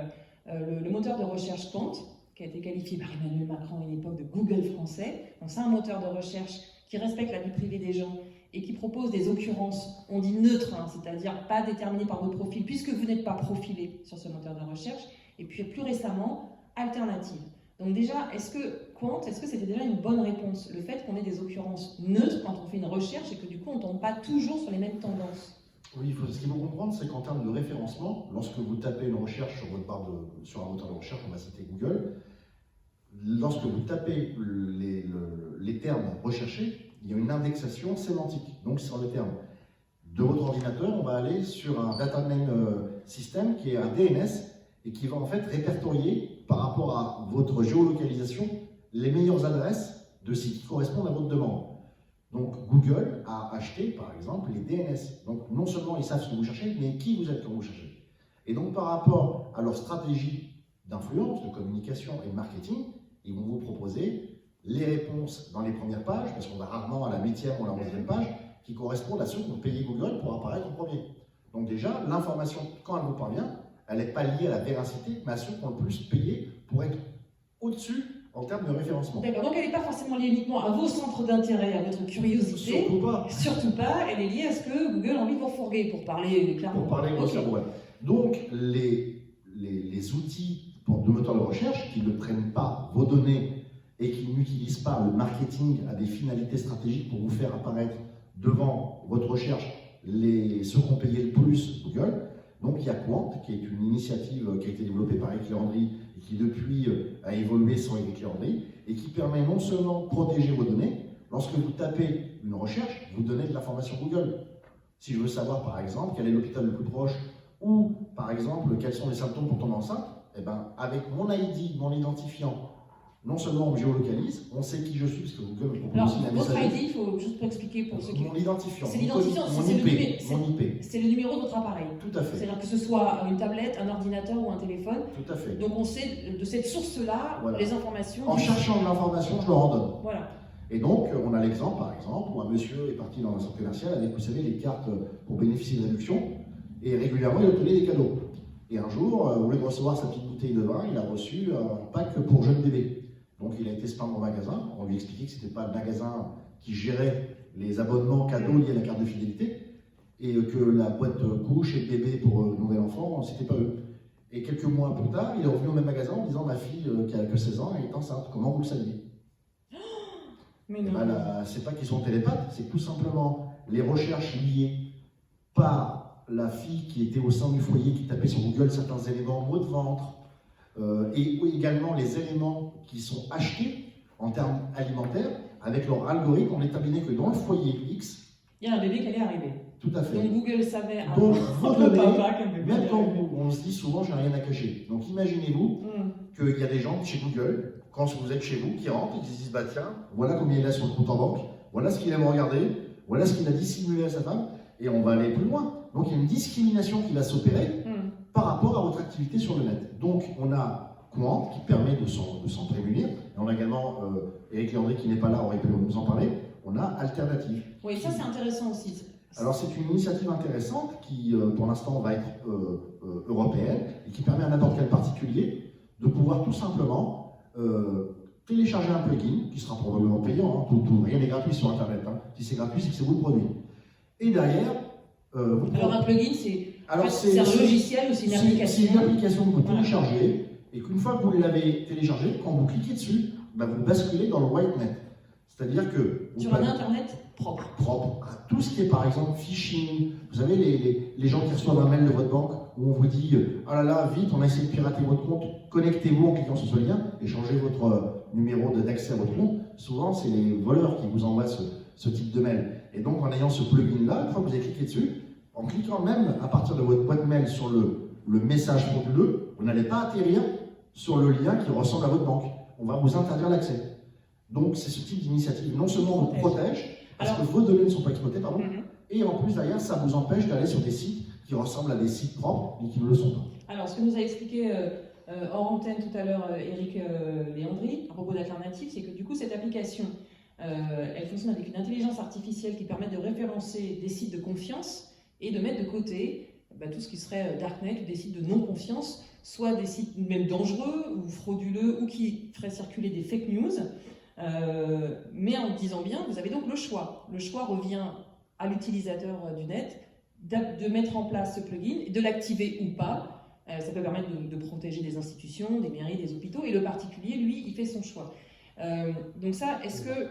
Le moteur de recherche Quant, qui a été qualifié par Emmanuel Macron à une époque de Google français. Donc c'est un moteur de recherche qui respecte la vie privée des gens et qui propose des occurrences, on dit neutres, hein, c'est-à-dire pas déterminées par votre profil, puisque vous n'êtes pas profilé sur ce moteur de recherche. Et puis plus récemment, alternative. Donc déjà, est-ce que c'était déjà une bonne réponse, le fait qu'on ait des occurrences neutres quand on fait une recherche et que du coup on ne tombe pas toujours sur les mêmes tendances? Oui, ce qu'il faut comprendre, c'est qu'en termes de référencement, lorsque vous tapez une recherche sur votre sur un moteur de recherche, on va citer Google, lorsque vous tapez les termes recherchés, il y a une indexation sémantique. Donc sur les termes de votre ordinateur, on va aller sur un data name system qui est un DNS et qui va en fait répertorier par rapport à votre géolocalisation les meilleures adresses de sites qui correspondent à votre demande. Donc Google a acheté par exemple les DNS. Donc non seulement ils savent ce que vous cherchez, mais qui vous êtes quand vous cherchez. Et donc par rapport à leur stratégie d'influence, de communication et de marketing, ils vont vous proposer les réponses dans les premières pages, parce qu'on va rarement à la 8e ou à la 11e page, qui correspondent à ceux qui ont payé Google pour apparaître en premier. Donc déjà, l'information, quand elle vous parvient, elle n'est pas liée à la véracité, mais à ceux qui ont le plus payé pour être au-dessus en termes de référencement. D'accord, donc elle n'est pas forcément liée uniquement à vos centres d'intérêt, à votre curiosité. Surtout pas. Surtout pas, elle est liée à ce que Google a envie de vous refourguer, pour parler clairement. Pour parler grossièrement, ouais. Donc, les outils de moteur de recherche qui ne prennent pas vos données et qui n'utilisent pas le marketing à des finalités stratégiques pour vous faire apparaître devant votre recherche ceux qui ont payé le plus Google. Donc il y a Quant, qui est une initiative qui a été développée par Eric Léandri et qui depuis a évolué sans Eric Léandri et qui permet non seulement de protéger vos données, lorsque vous tapez une recherche, vous donnez de l'information Google. Si je veux savoir par exemple quel est l'hôpital le plus proche ou par exemple quels sont les symptômes pour tomber enceinte, eh ben, avec mon ID, mon identifiant, non seulement on me géolocalise, on sait qui je suis, parce que Google me propose Alors, aussi la votre messagerie. ID, il faut juste pour expliquer pour ceux qui... Mon identifiant, C'est l'identifiant, mon c'est IP. C'est le numéro de votre appareil. Tout à fait. C'est-à-dire que ce soit une tablette, un ordinateur ou un téléphone. Tout à fait. Donc on sait de cette source-là Voilà. les informations. En cherchant de l'information, je leur en donne. Voilà. Et donc, on a l'exemple, par exemple, où un monsieur est parti dans un centre commercial avec, vous savez, les cartes pour bénéficier de réduction, et régulièrement, il obtenait des cadeaux. Et un jour, au lieu de recevoir sa petite bouteille de vin, il a reçu un pack pour jeunes bébés. Donc, il a été se plaindre au magasin. On lui expliquait que ce n'était pas le magasin qui gérait les abonnements cadeaux liés à la carte de fidélité, et que la boîte couche et bébé pour nouvel enfant, c'était pas eux. Et quelques mois plus tard, il est revenu au même magasin en disant « Ma fille, qui a que 16 ans, elle est enceinte. Comment vous le saviez ?» Mais Eh non. ben là, c'est pas qu'ils sont télépathes, c'est tout simplement les recherches liées par la fille qui était au sein du foyer, qui tapait sur Google certains éléments, maux de ventre, et également les éléments qui sont achetés en termes alimentaires, avec leur algorithme, on établissait que dans le foyer X, Il y a un bébé qui allait arriver. tout à fait. Donc Google savait avant Donc, vos données, papa qu'un bébé même allait quand arriver. on se dit souvent, j'ai rien à cacher. Donc imaginez-vous qu'il y a des gens chez Google, quand vous êtes chez vous, qui rentrent et qui se disent, bah tiens, voilà combien il a sur le compte en banque, voilà ce qu'il aime regarder, voilà ce qu'il a dissimulé à sa femme, et on va aller plus loin. Donc il y a une discrimination qui va s'opérer par rapport à votre activité sur le net. Donc on a Quant qui permet de s'en prémunir, et on a également, Eric Léandri qui n'est pas là aurait pu nous en parler, on a Alternative. Oui, ça c'est intéressant aussi. Alors c'est une initiative intéressante qui pour l'instant va être européenne et qui permet à n'importe quel particulier de pouvoir tout simplement télécharger un plugin qui sera probablement payant, hein, rien n'est gratuit sur Internet, hein. Si c'est gratuit, c'est que c'est vous le produit. Et derrière, alors un plugin, c'est un logiciel ou c'est une application? C'est une application que vous téléchargez et qu'une fois que vous l'avez téléchargée, quand vous cliquez dessus, bah, vous basculez dans le whitenet. C'est-à-dire que... Sur un Internet propre. Propre. Tout ce qui est par exemple phishing, vous savez les gens qui reçoivent un mail de votre banque où on vous dit « Ah là là, vite, on a essayé de pirater votre compte, connectez-vous en cliquant sur ce lien et changez votre numéro d'accès à votre compte ». Souvent, c'est les voleurs qui vous envoient ce type de mail. Et donc, en ayant ce plugin-là, une fois que vous avez cliqué dessus, en cliquant même à partir de votre boîte mail sur le message frauduleux, vous n'allez pas atterrir sur le lien qui ressemble à votre banque. On va vous interdire l'accès. Donc, c'est ce type d'initiative. Non seulement vous protège, parce que vos données ne sont pas exploitées, pardon, et en plus, derrière, ça vous empêche d'aller sur des sites qui ressemblent à des sites propres, mais qui ne le sont pas. Alors, ce que nous a expliqué hors antenne tout à l'heure Eric Léandri, à propos d'Alternative, c'est que du coup, cette application, elle fonctionne avec une intelligence artificielle qui permet de référencer des sites de confiance et de mettre de côté tout ce qui serait darknet ou des sites de non-confiance, soit des sites même dangereux ou frauduleux ou qui feraient circuler des fake news. Mais en disant bien, vous avez donc le choix. Le choix revient à l'utilisateur du net de mettre en place ce plugin, de l'activer ou pas. Ça peut permettre de protéger des institutions, des mairies, des hôpitaux, et le particulier, lui, il fait son choix. Donc ça, est-ce que...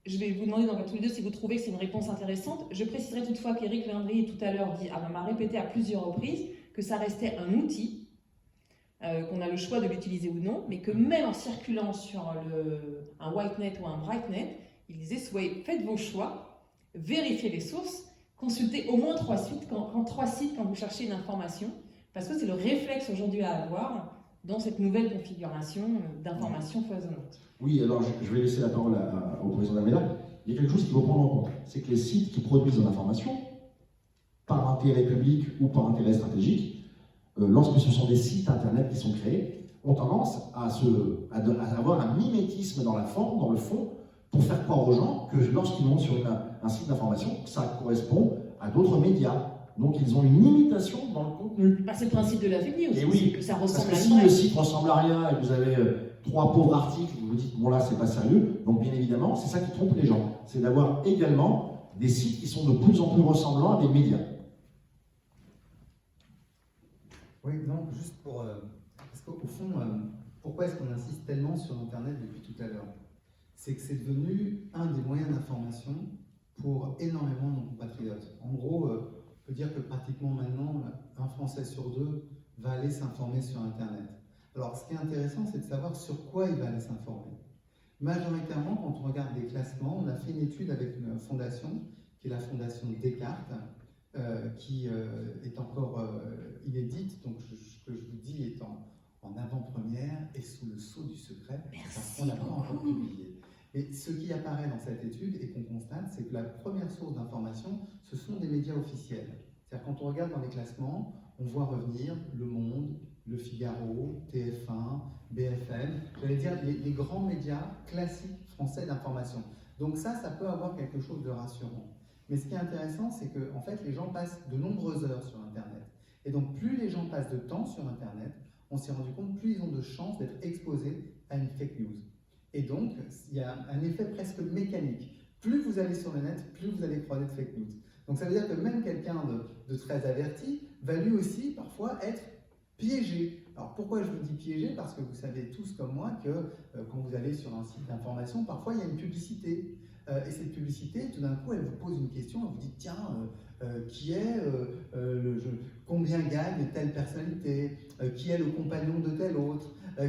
Je vais vous demander donc à tous les deux si vous trouvez que c'est une réponse intéressante. Je préciserai toutefois qu'Eric Léandri tout à l'heure m'a répété à plusieurs reprises que ça restait un outil, qu'on a le choix de l'utiliser ou non, mais que même en circulant sur un whitenet ou un brightnet, il disait faites vos choix, vérifiez les sources, consultez au moins 3 sites quand vous cherchez une information, parce que c'est le réflexe aujourd'hui à avoir dans cette nouvelle configuration d'informations foisonnantes. Oui, alors je vais laisser la parole au président Damela. Il y a quelque chose qu'il faut prendre en compte, c'est que les sites qui produisent de l'information, par intérêt public ou par intérêt stratégique, lorsque ce sont des sites internet qui sont créés, ont tendance à avoir un mimétisme dans la forme, dans le fond, pour faire croire aux gens que lorsqu'ils vont sur un site d'information, ça correspond à d'autres médias. Donc ils ont une limitation dans le contenu. C'est le principe de la fake news, et oui, que ça ressemble parce que à si le site ressemble à rien et que vous avez 3 pauvres articles, vous vous dites bon là c'est pas sérieux, donc bien évidemment c'est ça qui trompe les gens, c'est d'avoir également des sites qui sont de plus en plus ressemblants à des médias. Oui, non, juste pour... parce qu'au fond, pourquoi est-ce qu'on insiste tellement sur Internet depuis tout à l'heure? C'est que c'est devenu un des moyens d'information pour énormément de nos compatriotes. En gros, on peut dire que pratiquement maintenant, un Français sur 2 va aller s'informer sur Internet. Alors, ce qui est intéressant, c'est de savoir sur quoi il va aller s'informer. Majoritairement, quand on regarde les classements, on a fait une étude avec une fondation, qui est la fondation Descartes, qui est encore inédite, donc ce que je vous dis est en avant-première et sous le sceau du secret, parce qu'on n'a pas encore publié. Et ce qui apparaît dans cette étude et qu'on constate, c'est que la première source d'information, ce sont des médias officiels. C'est-à-dire quand on regarde dans les classements, on voit revenir Le Monde, Le Figaro, TF1, BFM, j'allais dire les grands médias classiques français d'information. Donc ça peut avoir quelque chose de rassurant. Mais ce qui est intéressant, c'est que en fait, les gens passent de nombreuses heures sur Internet. Et donc plus les gens passent de temps sur Internet, on s'est rendu compte, plus ils ont de chances d'être exposés à une fake news. Et donc, il y a un effet presque mécanique. Plus vous allez sur le net, plus vous allez croiser de fake news. Donc ça veut dire que même quelqu'un de très averti va lui aussi parfois être piégé. Alors pourquoi je vous dis piégé? Parce que vous savez tous comme moi que quand vous allez sur un site d'information, parfois il y a une publicité. Et cette publicité, tout d'un coup, elle vous pose une question, elle vous dit tiens, qui est combien gagne telle personnalité, qui est le compagnon de tel autre,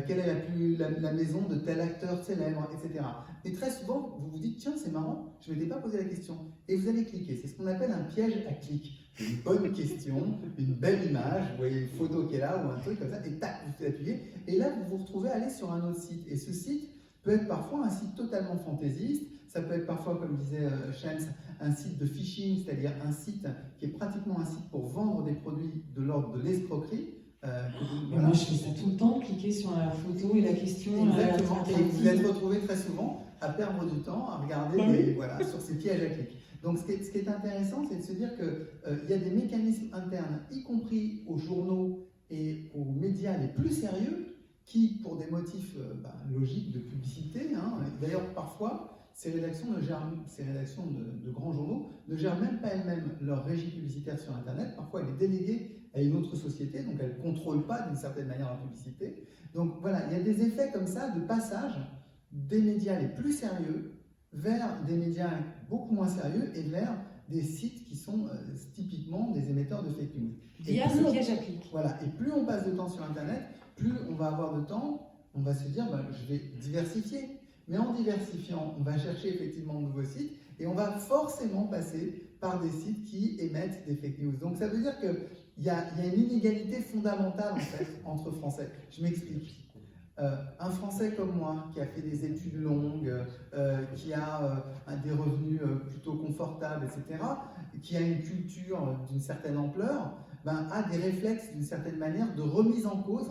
quelle est la maison de tel acteur célèbre, etc. Et très souvent, vous vous dites tiens, c'est marrant, je ne m'étais pas posé la question. Et vous allez cliquer. C'est ce qu'on appelle un piège à clic. Une bonne question, une belle image, vous voyez une photo qui est là ou un truc comme ça, et tac, vous appuyez. Et là, vous vous retrouvez à aller sur un autre site. Et ce site, peut être parfois un site totalement fantaisiste, ça peut être parfois, comme disait Shams, un site de phishing, c'est-à-dire un site qui est pratiquement un site pour vendre des produits de l'ordre de l'escroquerie. Voilà. Moi, je fais ça tout le temps, cliquer sur la photo et la question. Exactement, et vous êtes retrouvé très souvent à perdre du temps, à regarder voilà, sur ces pièges à clics. Donc ce qui est intéressant, c'est de se dire qu'il y a des mécanismes internes, y compris aux journaux et aux médias les plus sérieux, qui, pour des motifs logiques de publicité, d'ailleurs parfois, ces rédactions de grands journaux ne gèrent même pas elles-mêmes leur régie publicitaire sur Internet. Parfois, elle est déléguée à une autre société, donc elle ne contrôle pas d'une certaine manière la publicité. Donc voilà, il y a des effets comme ça de passage des médias les plus sérieux vers des médias beaucoup moins sérieux et vers des sites qui sont typiquement des émetteurs de fake news. Via ces pièges à clics. Voilà, et plus on passe de temps sur Internet, plus on va avoir de temps, on va se dire, je vais diversifier. Mais en diversifiant, on va chercher effectivement de nouveaux sites et on va forcément passer par des sites qui émettent des fake news. Donc ça veut dire qu'il y a une inégalité fondamentale en fait entre Français. Je m'explique. Un Français comme moi, qui a fait des études longues, qui a des revenus plutôt confortables, etc., qui a une culture d'une certaine ampleur, a des réflexes d'une certaine manière de remise en cause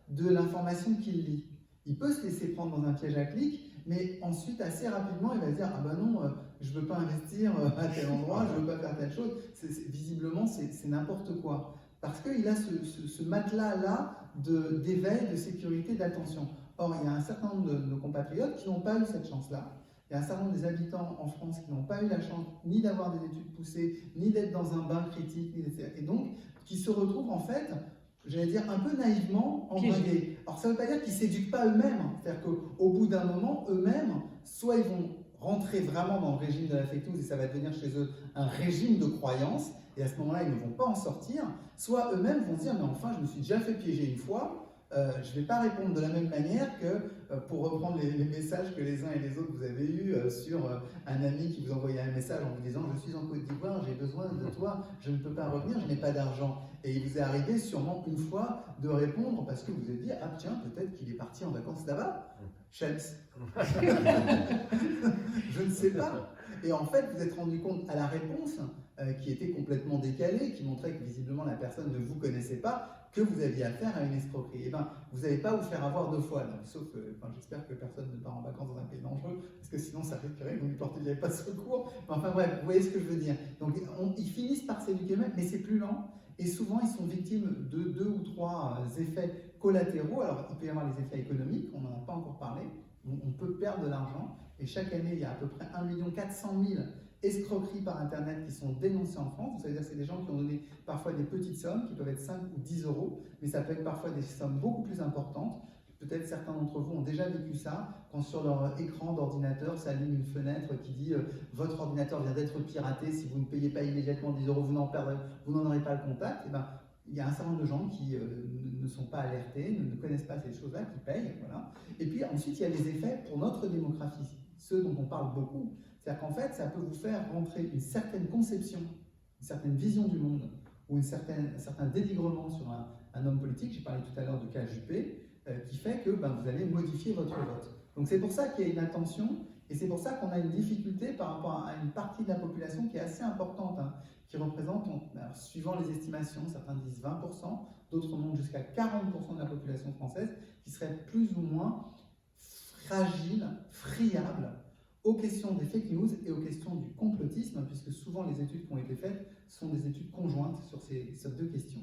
de l'information qu'il lit. Il peut se laisser prendre dans un piège à clics, mais ensuite, assez rapidement, il va se dire « Ah ben non, je ne veux pas investir à tel endroit, je ne veux pas faire telle chose. » Visiblement, c'est n'importe quoi. Parce qu'il a ce matelas-là d'éveil, de sécurité, d'attention. Or, il y a un certain nombre de nos compatriotes qui n'ont pas eu cette chance-là. Il y a un certain nombre des habitants en France qui n'ont pas eu la chance ni d'avoir des études poussées, ni d'être dans un bain critique, et donc qui se retrouvent en fait, j'allais dire un peu naïvement, embringués. Alors ça ne veut pas dire qu'ils ne s'éduquent pas eux-mêmes. C'est-à-dire qu'au bout d'un moment, eux-mêmes, soit ils vont rentrer vraiment dans le régime de la fake news et ça va devenir chez eux un régime de croyance, et à ce moment-là, ils ne vont pas en sortir, soit eux-mêmes vont se dire « mais enfin, je me suis déjà fait piéger une fois, je ne vais pas répondre de la même manière que pour reprendre les messages que les uns et les autres vous avez eus sur un ami qui vous envoyait un message en vous disant « je suis en Côte d'Ivoire, j'ai besoin de toi, je ne peux pas revenir, je n'ai pas d'argent ». Et il vous est arrivé sûrement une fois de répondre parce que vous vous êtes dit « ah tiens, peut-être qu'il est parti en vacances là-bas, Shams ». Je ne sais pas. Et en fait, vous vous êtes rendu compte à la réponse qui était complètement décalée, qui montrait que visiblement la personne ne vous connaissait pas, que vous aviez affaire à une escroquerie. Eh bien, vous n'allez pas vous faire avoir deux fois. Donc, sauf que, j'espère que personne ne part en vacances dans un pays dangereux, parce que sinon ça risquerait que vous ne lui portiez pas secours. Enfin bref, vous voyez ce que je veux dire. Donc, ils finissent par s'éduquer eux-mêmes, mais c'est plus lent. Et souvent, ils sont victimes de 2 ou 3 effets collatéraux. Alors, il peut y avoir les effets économiques, on n'en a pas encore parlé. On peut perdre de l'argent. Et chaque année, il y a à peu près 1 400 000 escroqueries par Internet qui sont dénoncées en France. C'est-à-dire que c'est des gens qui ont donné parfois des petites sommes, qui peuvent être 5 ou 10 euros, mais ça peut être parfois des sommes beaucoup plus importantes. Peut-être certains d'entre vous ont déjà vécu ça, quand sur leur écran d'ordinateur s'allume une fenêtre qui dit « Votre ordinateur vient d'être piraté, si vous ne payez pas immédiatement 10 euros, vous n'en aurez pas le contact. » Et il y a un certain nombre de gens qui ne sont pas alertés, ne connaissent pas ces choses-là, qui payent. Voilà. Et puis ensuite, il y a les effets pour notre démographie, ceux dont on parle beaucoup. C'est-à-dire qu'en fait, ça peut vous faire rentrer une certaine conception, une certaine vision du monde, ou un certain dénigrement sur un homme politique. J'ai parlé tout à l'heure du cas Juppé, qui fait que vous allez modifier votre vote. Donc c'est pour ça qu'il y a une attention, et c'est pour ça qu'on a une difficulté par rapport à une partie de la population qui est assez importante, qui représente, suivant les estimations, certains disent 20%, d'autres montent jusqu'à 40% de la population française, qui serait plus ou moins fragile, friable aux questions des fake news et aux questions du complotisme, puisque souvent les études qui ont été faites sont des études conjointes sur ces 2 questions.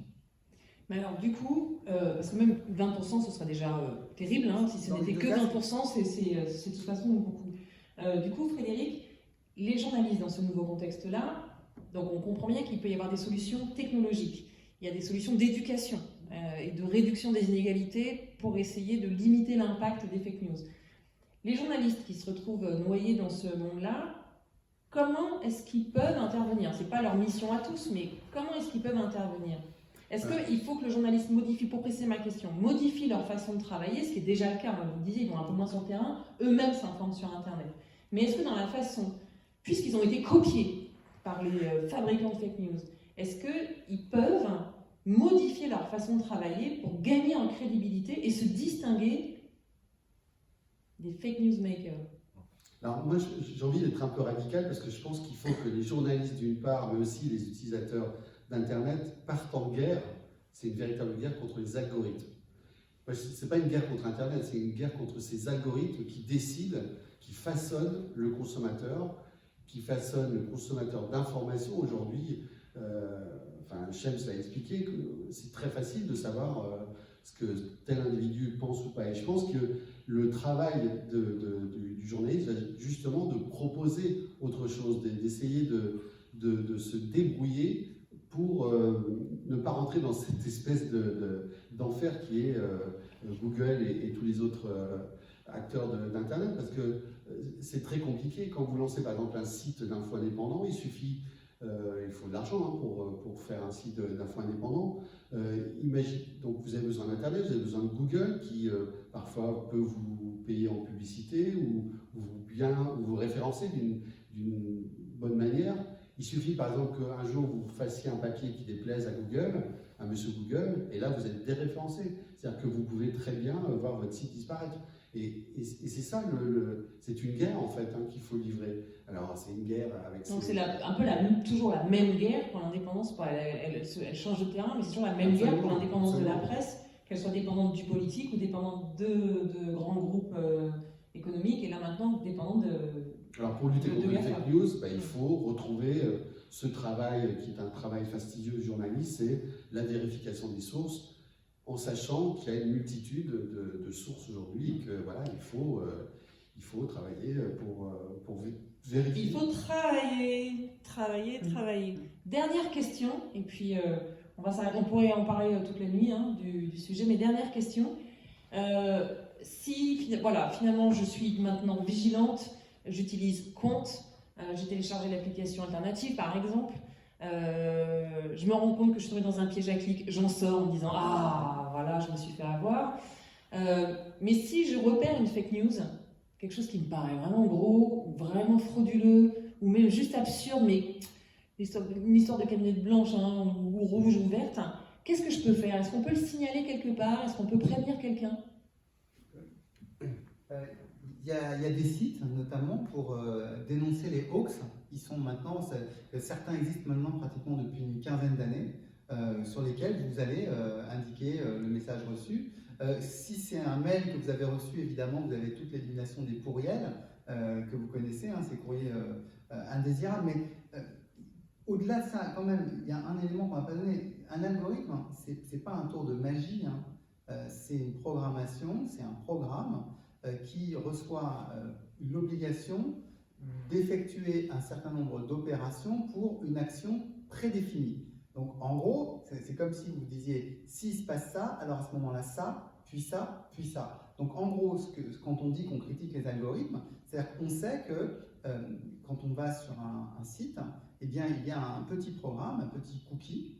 Mais alors du coup, parce que même 20% ce serait déjà terrible, si ce n'était que 20%, c'est de toute façon beaucoup. Du coup, Frédéric, les journalistes dans ce nouveau contexte-là, donc on comprend bien qu'il peut y avoir des solutions technologiques, il y a des solutions d'éducation et de réduction des inégalités pour essayer de limiter l'impact des fake news. Les journalistes qui se retrouvent noyés dans ce monde-là, comment est-ce qu'ils peuvent intervenir? Ce n'est pas leur mission à tous, mais comment est-ce qu'ils peuvent intervenir? Est-ce qu'il faut que le journaliste modifie, pour préciser ma question, modifie leur façon de travailler, ce qui est déjà le cas, vous le disiez, ils vont un peu moins sur le terrain, eux-mêmes s'informent sur Internet. Mais est-ce que dans la façon, puisqu'ils ont été copiés par les fabricants de fake news, est-ce qu'ils peuvent modifier leur façon de travailler pour gagner en crédibilité et se distinguer des fake news makers. Alors moi, j'ai envie d'être un peu radical parce que je pense qu'il faut que les journalistes d'une part, mais aussi les utilisateurs d'Internet partent en guerre. C'est une véritable guerre contre les algorithmes. Ce n'est pas une guerre contre Internet, c'est une guerre contre ces algorithmes qui décident, qui façonnent le consommateur, d'informations. Aujourd'hui, Shems l'a expliqué, que c'est très facile de savoir ce que tel individu pense ou pas. Et je pense que le travail du journaliste, justement, de proposer autre chose, d'essayer de se débrouiller pour ne pas rentrer dans cette espèce d'enfer qui est Google et tous les autres acteurs d'Internet, parce que c'est très compliqué. Quand vous lancez par exemple un site d'info indépendant, il faut de l'argent pour faire un site d'info indépendant. Donc vous avez besoin d'Internet, vous avez besoin de Google qui parfois peut vous payer en publicité ou vous référencer d'une bonne manière. Il suffit par exemple qu'un jour vous fassiez un papier qui déplaise à Google, à monsieur Google, et là vous êtes déréférencé. C'est-à-dire que vous pouvez très bien voir votre site disparaître. Et c'est ça, c'est une guerre en fait qu'il faut livrer. Alors c'est une guerre avec... Donc c'est toujours la même guerre pour l'indépendance. Elle change de terrain, mais c'est toujours la même guerre pour l'indépendance de la presse, qu'elle soit dépendante du politique ou dépendante de grands groupes économiques, et là maintenant dépendante de... Alors pour lutter contre les fake news, il faut retrouver ce travail qui est un travail fastidieux du journaliste, c'est la vérification des sources, en sachant qu'il y a une multitude de sources aujourd'hui et que voilà, il faut travailler pour vérifier. Il faut travailler. Dernière question, et puis on pourrait en parler toute la nuit du sujet, mais dernière question. Finalement je suis maintenant vigilante, j'utilise Compte, j'ai téléchargé l'application alternative par exemple. Je me rends compte que je suis tombée dans un piège à clics, j'en sors en me disant ah voilà, je me suis fait avoir. Mais si je repère une fake news, quelque chose qui me paraît vraiment gros, vraiment frauduleux, ou même juste absurde, mais une histoire de camionnette blanche ou rouge ou verte, qu'est-ce que je peux faire? Est-ce qu'on peut le signaler quelque part? Est-ce qu'on peut prévenir quelqu'un? Il y a des sites, notamment pour dénoncer les hoax. Certains existent maintenant pratiquement depuis une quinzaine d'années, sur lesquels vous allez indiquer le message reçu. Si c'est un mail que vous avez reçu, évidemment, vous avez toute l'élimination des courriels que vous connaissez, ces courriers indésirables. Mais au-delà de ça, quand même, il y a un élément qu'on n'a pas donné. Un algorithme, c'est pas un tour de magie, c'est une programmation, c'est un programme qui reçoit l'obligation d'effectuer un certain nombre d'opérations pour une action prédéfinie. Donc en gros, c'est comme si vous disiez, s'il se passe ça, alors à ce moment-là, ça, puis ça, puis ça. Donc en gros, quand on dit qu'on critique les algorithmes, c'est-à-dire qu'on sait que quand on va sur un site, eh bien, il y a un petit programme, un petit cookie,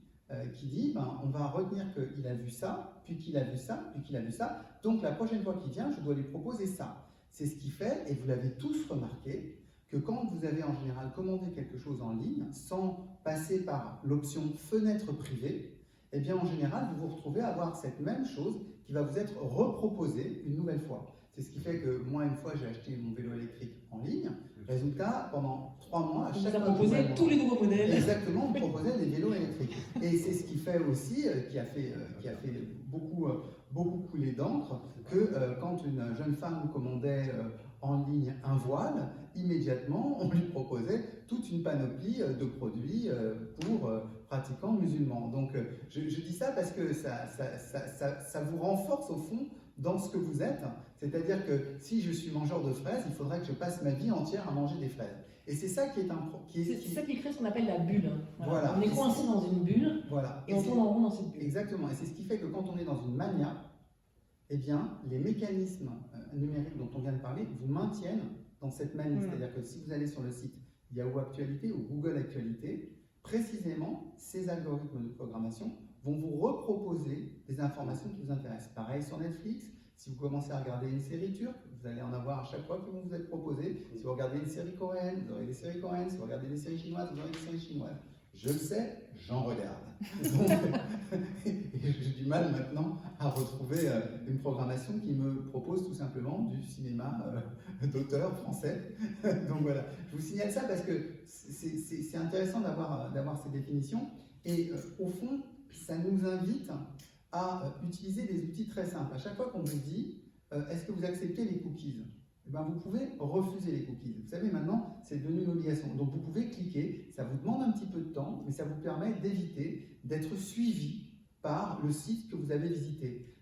qui dit on va retenir qu'il a vu ça, puis qu'il a vu ça, puis qu'il a vu ça. Donc la prochaine fois qu'il vient, je dois lui proposer ça. C'est ce qui fait, et vous l'avez tous remarqué, que quand vous avez en général commandé quelque chose en ligne, sans passer par l'option fenêtre privée, eh bien en général, vous vous retrouvez à avoir cette même chose qui va vous être reproposée une nouvelle fois. C'est ce qui fait que moi, une fois, j'ai acheté mon vélo électrique en ligne. Résultat, pendant 3 mois, à chaque fois... On vous a proposé tous les nouveaux modèles. Exactement, on proposait des vélos électriques. Et c'est ce qui fait aussi, qui a fait beaucoup couler d'encre, que quand une jeune femme commandait en ligne un voile, immédiatement, on lui proposait toute une panoplie de produits pour pratiquants musulmans. Donc, je dis ça parce que ça vous renforce au fond dans ce que vous êtes. C'est-à-dire que si je suis mangeur de fraises, il faudrait que je passe ma vie entière à manger des fraises. Et c'est ça qui est C'est ça qui crée ce qu'on appelle la bulle. Voilà. On est coincé dans une bulle, voilà. et on tourne en rond dans cette bulle. Exactement. Et c'est ce qui fait que quand on est dans une mania, eh bien, les mécanismes numériques dont on vient de parler vous maintiennent dans cette manie. C'est-à-dire que si vous allez sur le site Yahoo Actualité ou Google Actualité, précisément, ces algorithmes de programmation vont vous reproposer des informations qui vous intéressent. Pareil sur Netflix, si vous commencez à regarder une série turque, vous allez en avoir à chaque fois qui vont vous être proposées. Si vous regardez une série coréenne, vous aurez des séries coréennes. Si vous regardez des séries chinoises, vous aurez des séries chinoises. Je le sais, j'en regarde. Et j'ai du mal maintenant à retrouver une programmation qui me propose tout simplement du cinéma d'auteur français. Donc voilà, je vous signale ça parce que c'est intéressant d'avoir ces définitions. Et au fond, ça nous invite à utiliser des outils très simples. À chaque fois qu'on vous dit est-ce que vous acceptez les cookies, eh ben, vous pouvez refuser les cookies. Vous savez, maintenant, c'est devenu une obligation. Donc vous pouvez cliquer, ça vous demande un petit peu de temps, mais ça vous permet d'éviter d'être suivi par le site que vous avez visité.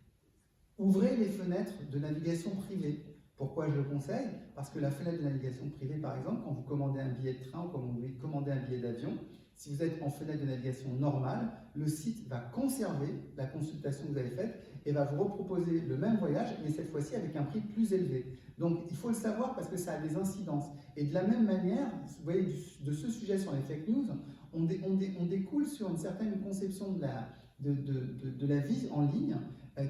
Ouvrez les fenêtres de navigation privée. Pourquoi je le conseille? Parce que la fenêtre de navigation privée, par exemple, quand vous commandez un billet de train ou quand vous commandez un billet d'avion, si vous êtes en fenêtre de navigation normale, le site va conserver la consultation que vous avez faite et va vous reproposer le même voyage, mais cette fois-ci avec un prix plus élevé. Donc il faut le savoir parce que ça a des incidences. Et de la même manière, vous voyez, de ce sujet sur les fake news, on découle sur une certaine conception de la vie en ligne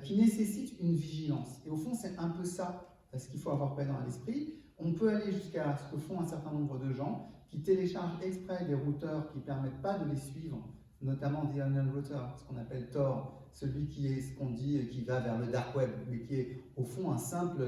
qui nécessite une vigilance. Et au fond, c'est un peu ça ce qu'il faut avoir présent à l'esprit. On peut aller jusqu'à ce que font un certain nombre de gens qui téléchargent exprès des routeurs qui ne permettent pas de les suivre, notamment The Onion Router, ce qu'on appelle Tor, celui qui est ce qu'on dit qui va vers le dark web, mais qui est au fond un simple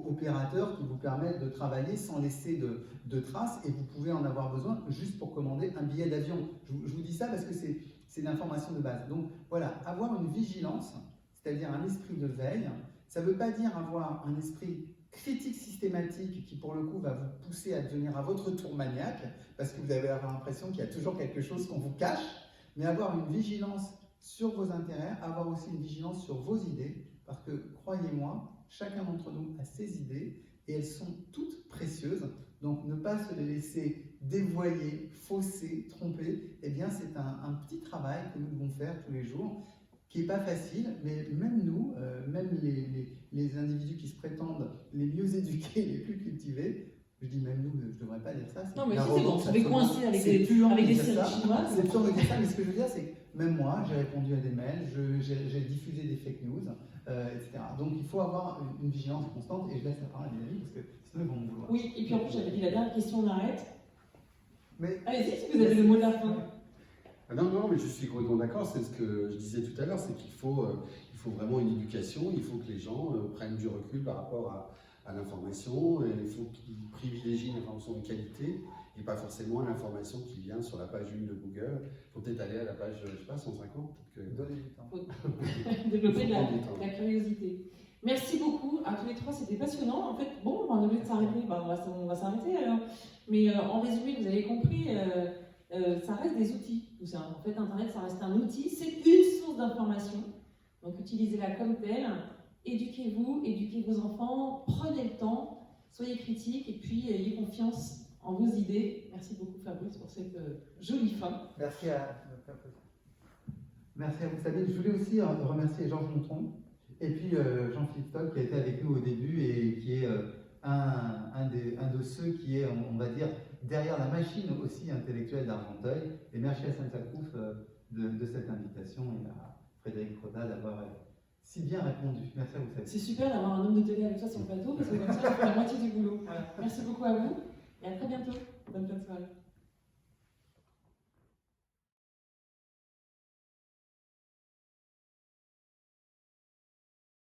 opérateur qui vous permet de travailler sans laisser de traces, et vous pouvez en avoir besoin juste pour commander un billet d'avion. Je vous dis ça parce que c'est l'information de base. Donc voilà, avoir une vigilance, c'est-à-dire un esprit de veille, ça ne veut pas dire avoir un esprit critique systématique qui pour le coup va vous pousser à devenir à votre tour maniaque, parce que vous allez avoir l'impression qu'il y a toujours quelque chose qu'on vous cache, mais avoir une vigilance sur vos intérêts, avoir aussi une vigilance sur vos idées, parce que croyez-moi, chacun d'entre nous a ses idées et elles sont toutes précieuses, donc ne pas se les laisser dévoyer, fausser, tromper, eh bien c'est un petit travail que nous devons faire tous les jours, qui n'est pas facile, mais même nous, même les individus qui se prétendent les mieux éduqués, les plus cultivés, je dis même nous, je ne devrais pas dire ça. Non, mais si, c'est bon, je vais coincer avec des séries chinoises. C'est pur de dire ça, mais ce que je veux dire, c'est que même moi, j'ai répondu à des mails, j'ai diffusé des fake news, etc. Donc il faut avoir une vigilance constante, et je laisse la parole à mes amis, parce que sinon ils vont me vouloir. Oui, et puis en plus, j'avais dit la dernière question, on arrête. Mais allez-y, si vous avez le mot de la fin. Non, mais je suis complètement d'accord, c'est ce que je disais tout à l'heure, c'est qu'il faut vraiment une éducation, il faut que les gens prennent du recul par rapport à l'information, et il faut qu'ils privilégient l'information de qualité et pas forcément l'information qui vient sur la page 1 de Google. Il faut peut-être aller à la page, je sais pas, 150, peut-être que... donnez du temps. Faut développer la curiosité. Merci beaucoup à tous les trois, c'était passionnant. En fait, bon, on est obligé de s'arrêter, on va s'arrêter alors. Mais en résumé, vous avez compris, ça reste des outils, tout ça. En fait, Internet, ça reste un outil, c'est une source d'information. Donc, utilisez-la comme telle. Éduquez-vous, éduquez vos enfants, prenez le temps, soyez critiques et puis ayez confiance en vos idées. Merci beaucoup, Fabrice, pour cette jolie fin. Merci à vous, Sabine. Je voulais aussi remercier Georges Montron et puis Jean-Philippe Toll qui a été avec nous au début et qui est un de ceux qui est, on va dire, derrière la machine aussi intellectuelle d'Argenteuil. Et merci à Sainte-Sacrouf de cette invitation et à Frédéric Croda d'avoir si bien répondu. Merci à vous, Sabine. C'est super d'avoir un homme de télé avec toi sur le plateau parce que comme ça, on fait la moitié du boulot. Voilà. Merci beaucoup à vous et à très bientôt. Bonne fin de soirée.